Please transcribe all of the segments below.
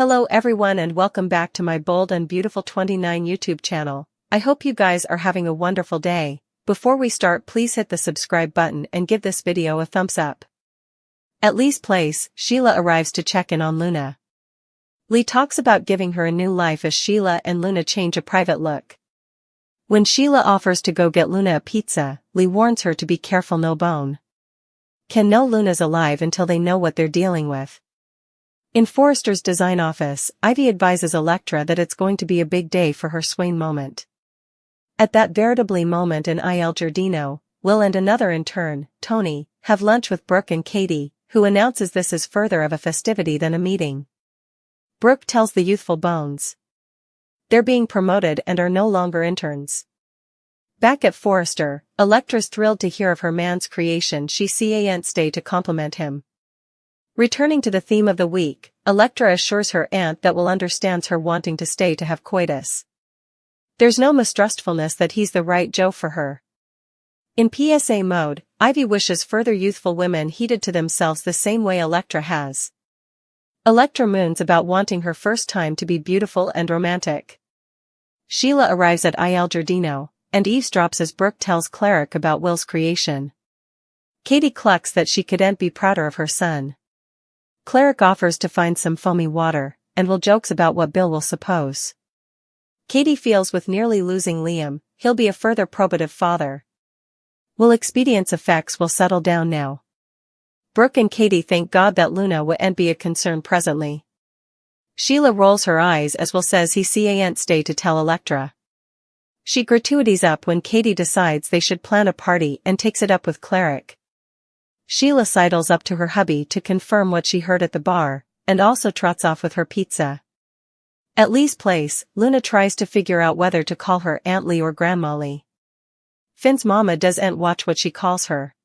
Hello everyone and welcome back to my Bold and Beautiful 29 YouTube channel. I hope you guys are having a wonderful day. Before we start, please hit the subscribe button and give this video a thumbs up. At Lee's place, Sheila arrives to check in on Luna. Lee talks about giving her a new life as Sheila and Luna change a private look. When Sheila offers to go get Luna a pizza, Lee warns her to be careful, no bone can know Luna's alive until they know what they're dealing with. In Forrester's design office, Ivy advises Elektra that it's going to be a big day for her Swain moment. At that veritably moment in Il Giardino, Will and another intern, Tony, have lunch with Brooke and Katie, who announces this is further of a festivity than a meeting. Brooke tells the youthful Bones they're being promoted and are no longer interns. Back at Forrester, Elektra's thrilled to hear of her man's creation. She can't stay to compliment him. Returning to the theme of the week, Elektra assures her aunt that Will understands her wanting to stay to have coitus. There's no mistrustfulness that he's the right Joe for her. In PSA mode, Ivy wishes further youthful women heeded to themselves the same way Elektra has. Elektra moons about wanting her first time to be beautiful and romantic. Sheila arrives at Il Giardino, and eavesdrops as Brooke tells Cleric about Will's creation. Katie clucks that she couldn't be prouder of her son. Cleric offers to find some foamy water, and Will jokes about what Bill will suppose. Katie feels with nearly losing Liam, he'll be a further probative father. Will expedience effects will settle down now. Brooke and Katie thank God that Luna won't be a concern presently. Sheila rolls her eyes as Will says he can't stay to tell Elektra. She gratuities up when Katie decides they should plan a party and takes it up with Cleric. Sheila sidles up to her hubby to confirm what she heard at the bar, and also trots off with her pizza. At Lee's place, Luna tries to figure out whether to call her Aunt Lee or Grandma Lee. Finn's mama doesn't watch what she calls her.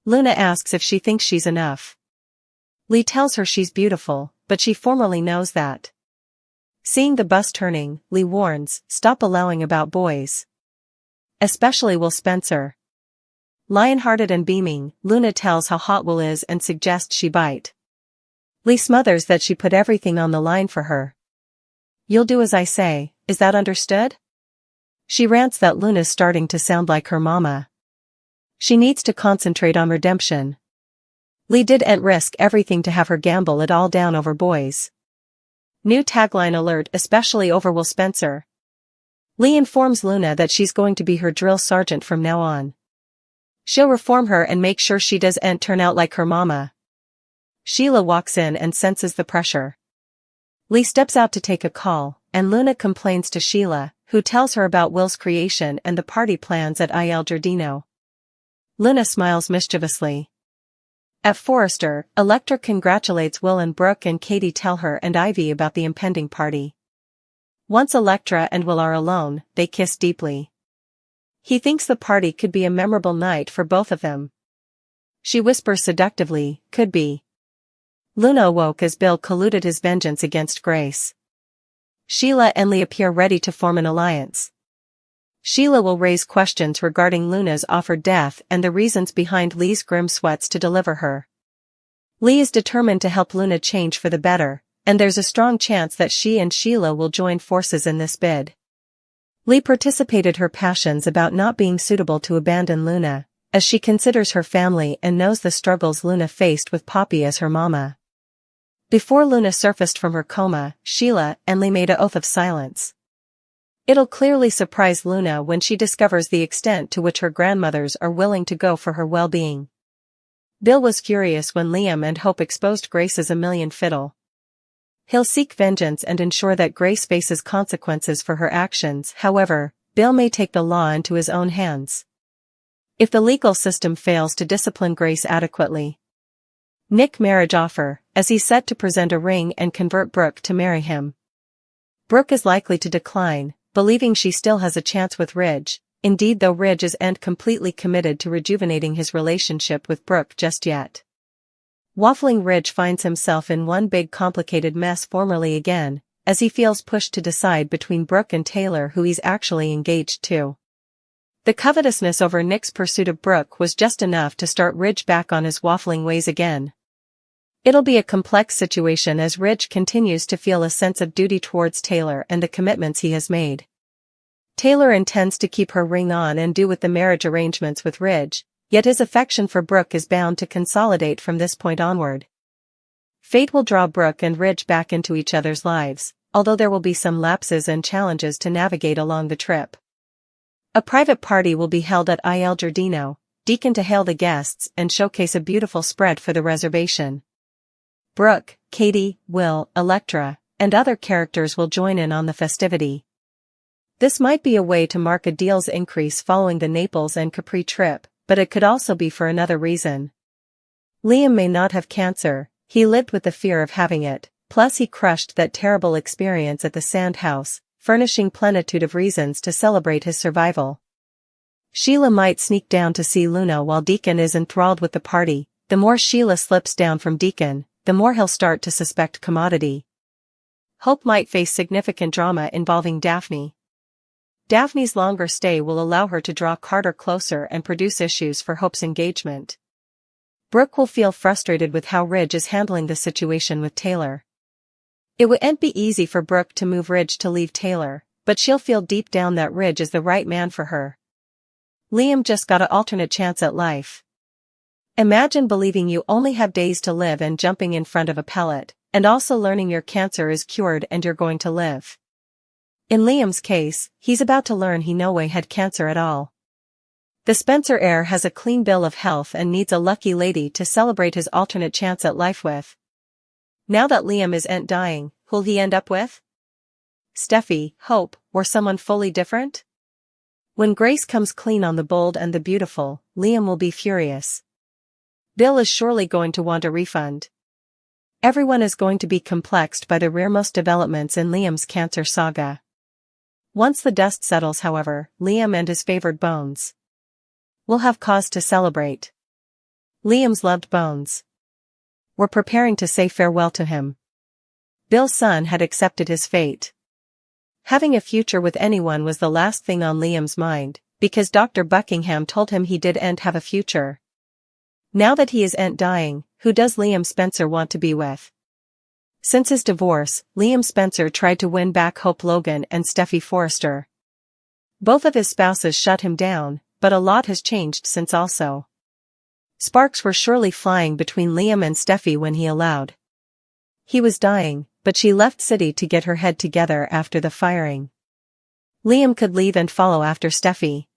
Luna asks if she thinks she's enough. Lee tells her she's beautiful, but she formally knows that. Seeing the bus turning, Lee warns, stop allowing about boys. Especially Will Spencer. Lion-hearted and beaming, Luna tells how hot Will is and suggests she bite. Lee smothers that she put everything on the line for her. You'll do as I say, is that understood? She rants that Luna's starting to sound like her mama. She needs to concentrate on redemption. Lee didn't risk everything to have her gamble it all down over boys. New tagline alert, especially over Will Spencer. Lee informs Luna that she's going to be her drill sergeant from now on. She'll reform her and make sure she doesn't turn out like her mama. Sheila walks in and senses the pressure. Lee steps out to take a call, and Luna complains to Sheila, who tells her about Will's creation and the party plans at Il Giardino. Luna smiles mischievously. At Forrester, Elektra congratulates Will and Brooke and Katie tell her and Ivy about the impending party. Once Elektra and Will are alone, they kiss deeply. He thinks the party could be a memorable night for both of them. She whispers seductively, could be. Luna awoke as Bill colluded his vengeance against Grace. Sheila and Lee appear ready to form an alliance. Sheila will raise questions regarding Luna's offered death and the reasons behind Lee's grim sweats to deliver her. Lee is determined to help Luna change for the better, and there's a strong chance that she and Sheila will join forces in this bid. Lee participated her passions about not being suitable to abandon Luna, as she considers her family and knows the struggles Luna faced with Poppy as her mama. Before Luna surfaced from her coma, Sheila and Lee made an oath of silence. It'll clearly surprise Luna when she discovers the extent to which her grandmothers are willing to go for her well-being. Bill was furious when Liam and Hope exposed Grace as a million fiddle. He'll seek vengeance and ensure that Grace faces consequences for her actions. However, Bill may take the law into his own hands if the legal system fails to discipline Grace adequately. Nick marriage offer, as he's set to present a ring and convert Brooke to marry him. Brooke is likely to decline, believing she still has a chance with Ridge, indeed though Ridge isn't completely committed to rejuvenating his relationship with Brooke just yet. Waffling Ridge finds himself in one big complicated mess formerly again, as he feels pushed to decide between Brooke and Taylor who he's actually engaged to. The covetousness over Nick's pursuit of Brooke was just enough to start Ridge back on his waffling ways again. It'll be a complex situation as Ridge continues to feel a sense of duty towards Taylor and the commitments he has made. Taylor intends to keep her ring on and do with the marriage arrangements with Ridge, yet his affection for Brooke is bound to consolidate from this point onward. Fate will draw Brooke and Ridge back into each other's lives, although there will be some lapses and challenges to navigate along the trip. A private party will be held at Il Giardino, Deacon to hail the guests and showcase a beautiful spread for the reservation. Brooke, Katie, Will, Electra, and other characters will join in on the festivity. This might be a way to mark a deal's increase following the Naples and Capri trip, but it could also be for another reason. Liam may not have cancer, he lived with the fear of having it, plus he crushed that terrible experience at the Sand House, furnishing plenitude of reasons to celebrate his survival. Sheila might sneak down to see Luna while Deacon is enthralled with the party. The more Sheila slips down from Deacon, the more he'll start to suspect Commodity. Hope might face significant drama involving Daphne. Daphne's longer stay will allow her to draw Carter closer and produce issues for Hope's engagement. Brooke will feel frustrated with how Ridge is handling the situation with Taylor. It wouldn't be easy for Brooke to move Ridge to leave Taylor, but she'll feel deep down that Ridge is the right man for her. Liam just got an alternate chance at life. Imagine believing you only have days to live and jumping in front of a pellet, and also learning your cancer is cured and you're going to live. In Liam's case, he's about to learn he no way had cancer at all. The Spencer heir has a clean bill of health and needs a lucky lady to celebrate his alternate chance at life with. Now that Liam isn't dying, who'll he end up with? Steffi, Hope, or someone fully different? When Grace comes clean on the Bold and the Beautiful, Liam will be furious. Bill is surely going to want a refund. Everyone is going to be complexed by the rearmost developments in Liam's cancer saga. Once the dust settles, however, Liam and his favored Bones will have cause to celebrate. Liam's loved Bones were preparing to say farewell to him. Bill's son had accepted his fate. Having a future with anyone was the last thing on Liam's mind, because Dr. Buckingham told him he didn't have a future. Now that he isn't dying, who does Liam Spencer want to be with? Since his divorce, Liam Spencer tried to win back Hope Logan and Steffi Forrester. Both of his spouses shut him down, but a lot has changed since also. Sparks were surely flying between Liam and Steffi when he allowed. He was dying, but she left city to get her head together after the firing. Liam could leave and follow after Steffi.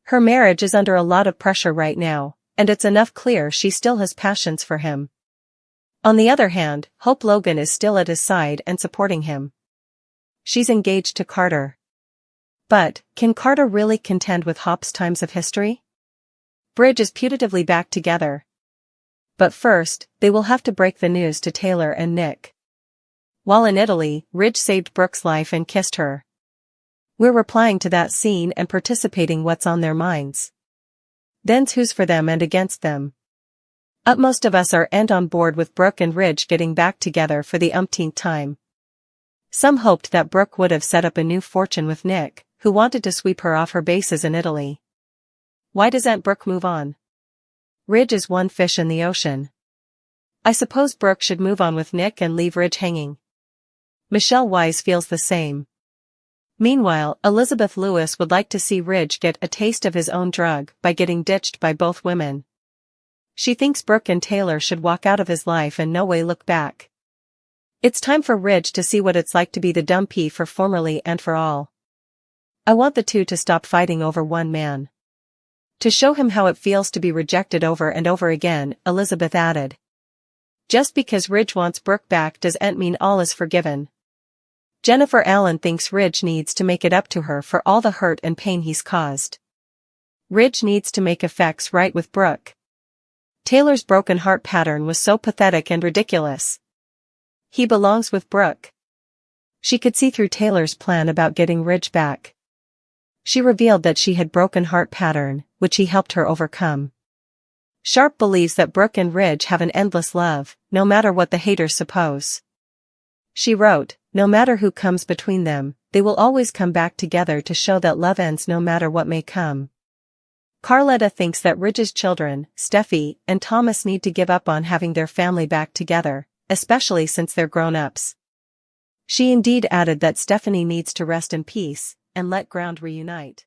Her marriage is under a lot of pressure right now, and it's enough clear she still has passions for him. On the other hand, Hope Logan is still at his side and supporting him. She's engaged to Carter. But, can Carter really contend with Hop's times of history? Bridge is putatively back together. But first, they will have to break the news to Taylor and Nick. While in Italy, Ridge saved Brooke's life and kissed her. We're replying to that scene and participating what's on their minds. Then's who's for them and against them. Most of us are on board with Brooke and Ridge getting back together for the umpteenth time. Some hoped that Brooke would have set up a new fortune with Nick, who wanted to sweep her off her bases in Italy. Why doesn't Brooke move on? Ridge is one fish in the ocean. I suppose Brooke should move on with Nick and leave Ridge hanging. Michelle Wise feels the same. Meanwhile, Elizabeth Lewis would like to see Ridge get a taste of his own drug by getting ditched by both women. She thinks Brooke and Taylor should walk out of his life and no way look back. It's time for Ridge to see what it's like to be the dumpy for formerly and for all. I want the two to stop fighting over one man. To show him how it feels to be rejected over and over again, Elizabeth added. Just because Ridge wants Brooke back doesn't mean all is forgiven. Jennifer Allen thinks Ridge needs to make it up to her for all the hurt and pain he's caused. Ridge needs to make effects right with Brooke. Taylor's broken heart pattern was so pathetic and ridiculous. He belongs with Brooke. She could see through Taylor's plan about getting Ridge back. She revealed that she had broken heart pattern, which he helped her overcome. Sharp believes that Brooke and Ridge have an endless love, no matter what the haters suppose. She wrote, no matter who comes between them, they will always come back together to show that love ends no matter what may come. Carletta thinks that Ridge's children, Steffi and Thomas, need to give up on having their family back together, especially since they're grown-ups. She indeed added that Stephanie needs to rest in peace and let Ground reunite.